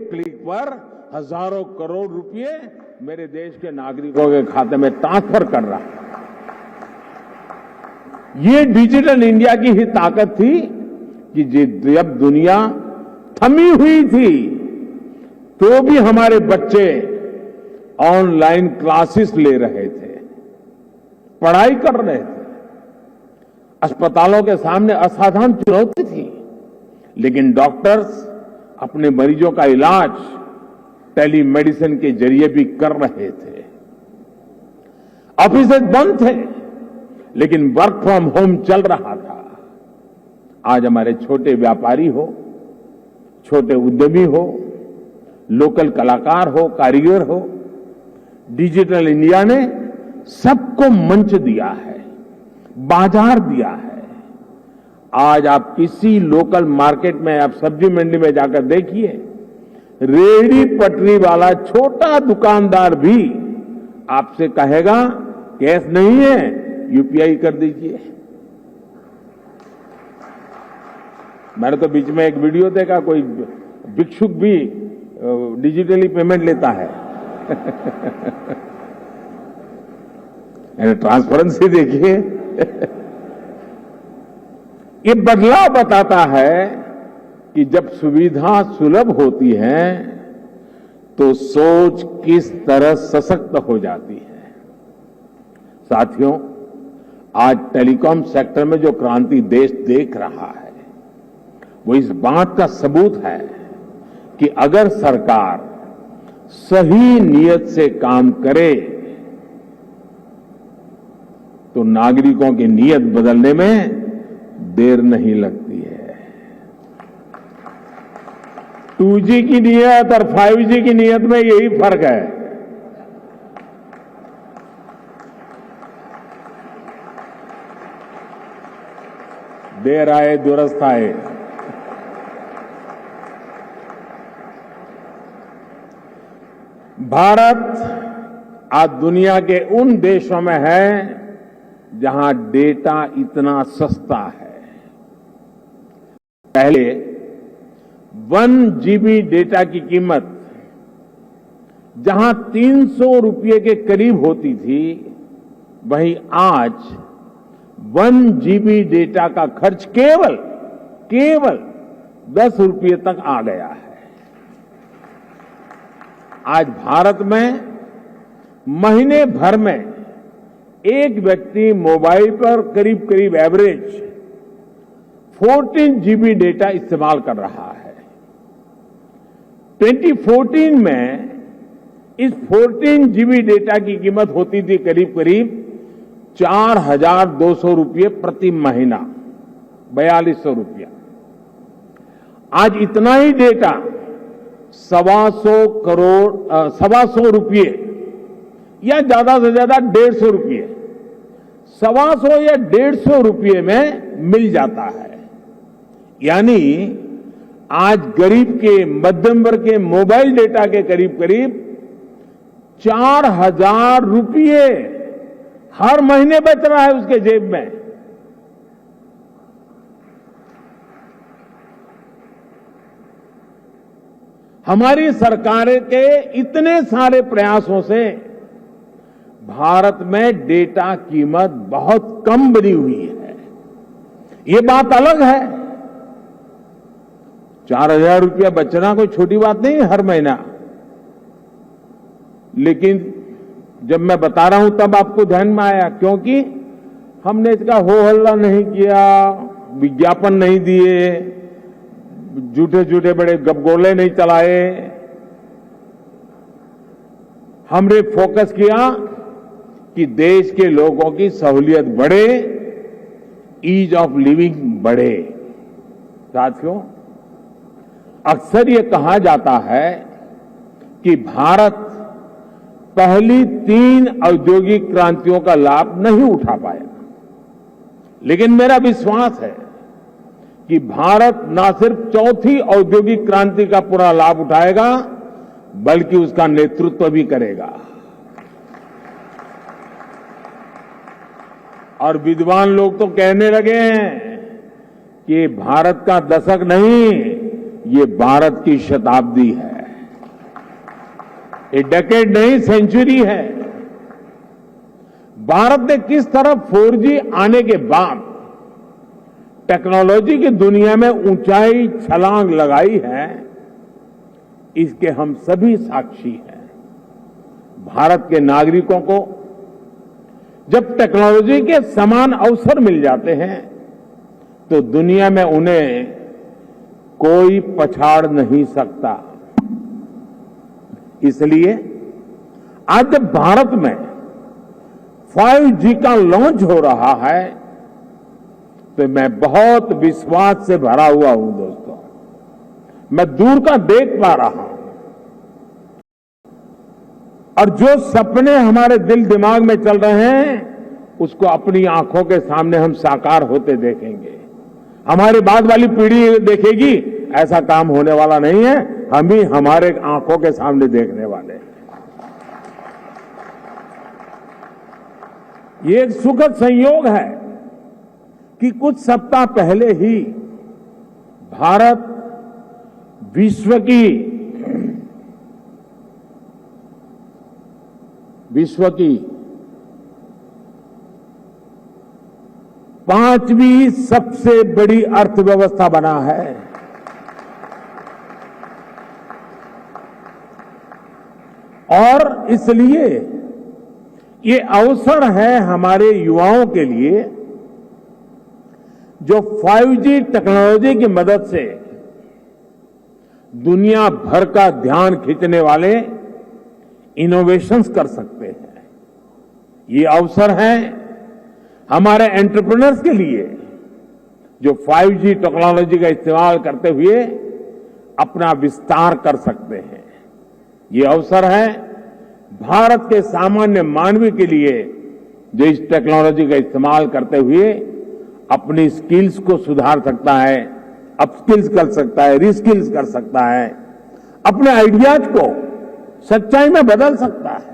एक क्लिक पर हजारों करोड़ रुपए मेरे देश के नागरिकों के खाते में ट्रांसफर कर रहा है। ये डिजिटल इंडिया की ही ताकत थी कि जब दुनिया थमी हुई थी तो भी हमारे बच्चे ऑनलाइन क्लासेस ले रहे थे, पढ़ाई कर रहे थे। अस्पतालों के सामने असाधारण चुनौती थी, लेकिन डॉक्टर्स अपने मरीजों का इलाज टेलीमेडिसिन के जरिए भी कर रहे थे। ऑफिसेज बंद थे, लेकिन वर्क फ्रॉम होम चल रहा था। आज हमारे छोटे व्यापारी हो, छोटे उद्यमी हो, लोकल कलाकार हो, कारीगर हो, डिजिटल इंडिया ने सबको मंच दिया है, बाजार दिया है। आज आप किसी लोकल मार्केट में, आप सब्जी मंडी में जाकर देखिए, रेहड़ी पटरी वाला छोटा दुकानदार भी आपसे कहेगा कैश नहीं है, यूपीआई कर दीजिए। मैंने तो बीच में एक वीडियो देखा, कोई भिक्षुक भी डिजिटली पेमेंट लेता है। ट्रांसपेरेंसी देखिए। ये बदलाव बताता है कि जब सुविधा सुलभ होती है तो सोच किस तरह सशक्त हो जाती है। साथियों, आज टेलीकॉम सेक्टर में जो क्रांति देश देख रहा है वो इस बात का सबूत है कि अगर सरकार सही नीयत से काम करे तो नागरिकों की नीयत बदलने में देर नहीं लगती है। 2G की नीयत और 5G की नीयत में यही फर्क है। देर आए दुरुस्त आए। भारत आज दुनिया के उन देशों में है जहां डेटा इतना सस्ता है। पहले 1 GB डेटा की कीमत जहां 300 रुपये के करीब होती थी, वहीं आज 1 GB डेटा का खर्च केवल 10 रुपये तक आ गया है। आज भारत में महीने भर में एक व्यक्ति मोबाइल पर करीब एवरेज 14 GB डेटा इस्तेमाल कर रहा है। 2014 में इस 14 GB डेटा की कीमत होती थी करीब 4,200 रुपये प्रति महीना, 4,200 रुपया। आज इतना ही डेटा 125 रुपये या ज्यादा से ज्यादा 150 रुपये, 125 या 150 रुपये में मिल जाता है। यानी आज गरीब के, मध्यम वर्ग के मोबाइल डेटा के करीब 4,000 रुपये हर महीने बच रहा है उसके जेब में। हमारी सरकार के इतने सारे प्रयासों से भारत में डेटा कीमत बहुत कम बनी हुई है। ये बात अलग है, 4,000 रुपया बचना कोई छोटी बात नहीं है हर महीना। लेकिन जब मैं बता रहा हूं तब आपको ध्यान में आया, क्योंकि हमने इसका हो हल्ला नहीं किया, विज्ञापन नहीं दिए, झूठे बड़े गपगोले नहीं चलाए। हमने फोकस किया कि देश के लोगों की सहूलियत बढ़े, ईज ऑफ लिविंग बढ़े। साथियों, अक्सर ये कहा जाता है कि भारत पहली 3 औद्योगिक क्रांतियों का लाभ नहीं उठा पाया, लेकिन मेरा विश्वास है कि भारत न सिर्फ चौथी औद्योगिक क्रांति का पूरा लाभ उठाएगा, बल्कि उसका नेतृत्व भी करेगा। और विद्वान लोग तो कहने लगे हैं कि भारत का दशक नहीं, ये भारत की शताब्दी है। ये डेकेड नहीं, सेंचुरी है। भारत ने किस तरह 4G आने के बाद टेक्नोलॉजी की दुनिया में ऊंचाई छलांग लगाई है, इसके हम सभी साक्षी हैं। भारत के नागरिकों को जब टेक्नोलॉजी के समान अवसर मिल जाते हैं तो दुनिया में उन्हें कोई पछाड़ नहीं सकता। इसलिए आज जब भारत में 5G का लॉन्च हो रहा है तो मैं बहुत विश्वास से भरा हुआ हूं दोस्तों। मैं दूर का देख पा रहा हूं और जो सपने हमारे दिल दिमाग में चल रहे हैं उसको अपनी आंखों के सामने हम साकार होते देखेंगे। हमारी बाद वाली पीढ़ी देखेगी, ऐसा काम होने वाला नहीं है, हम ही हमारे आंखों के सामने देखने वाले हैं। ये एक सुखद संयोग है कि कुछ सप्ताह पहले ही भारत विश्व की 5वीं सबसे बड़ी अर्थव्यवस्था बना है। और इसलिए ये अवसर है हमारे युवाओं के लिए जो 5G टेक्नोलॉजी की मदद से दुनिया भर का ध्यान खींचने वाले इनोवेशंस कर सकते हैं। ये अवसर है हमारे एंटरप्रेन्योर्स के लिए जो 5G टेक्नोलॉजी का इस्तेमाल करते हुए अपना विस्तार कर सकते हैं। ये अवसर है भारत के सामान्य मानवी के लिए जो इस टेक्नोलॉजी का इस्तेमाल करते हुए अपनी स्किल्स को सुधार सकता है, अपस्किल्स कर सकता है, रिस्किल्स कर सकता है, अपने आइडियाज को सच्चाई में बदल सकता है।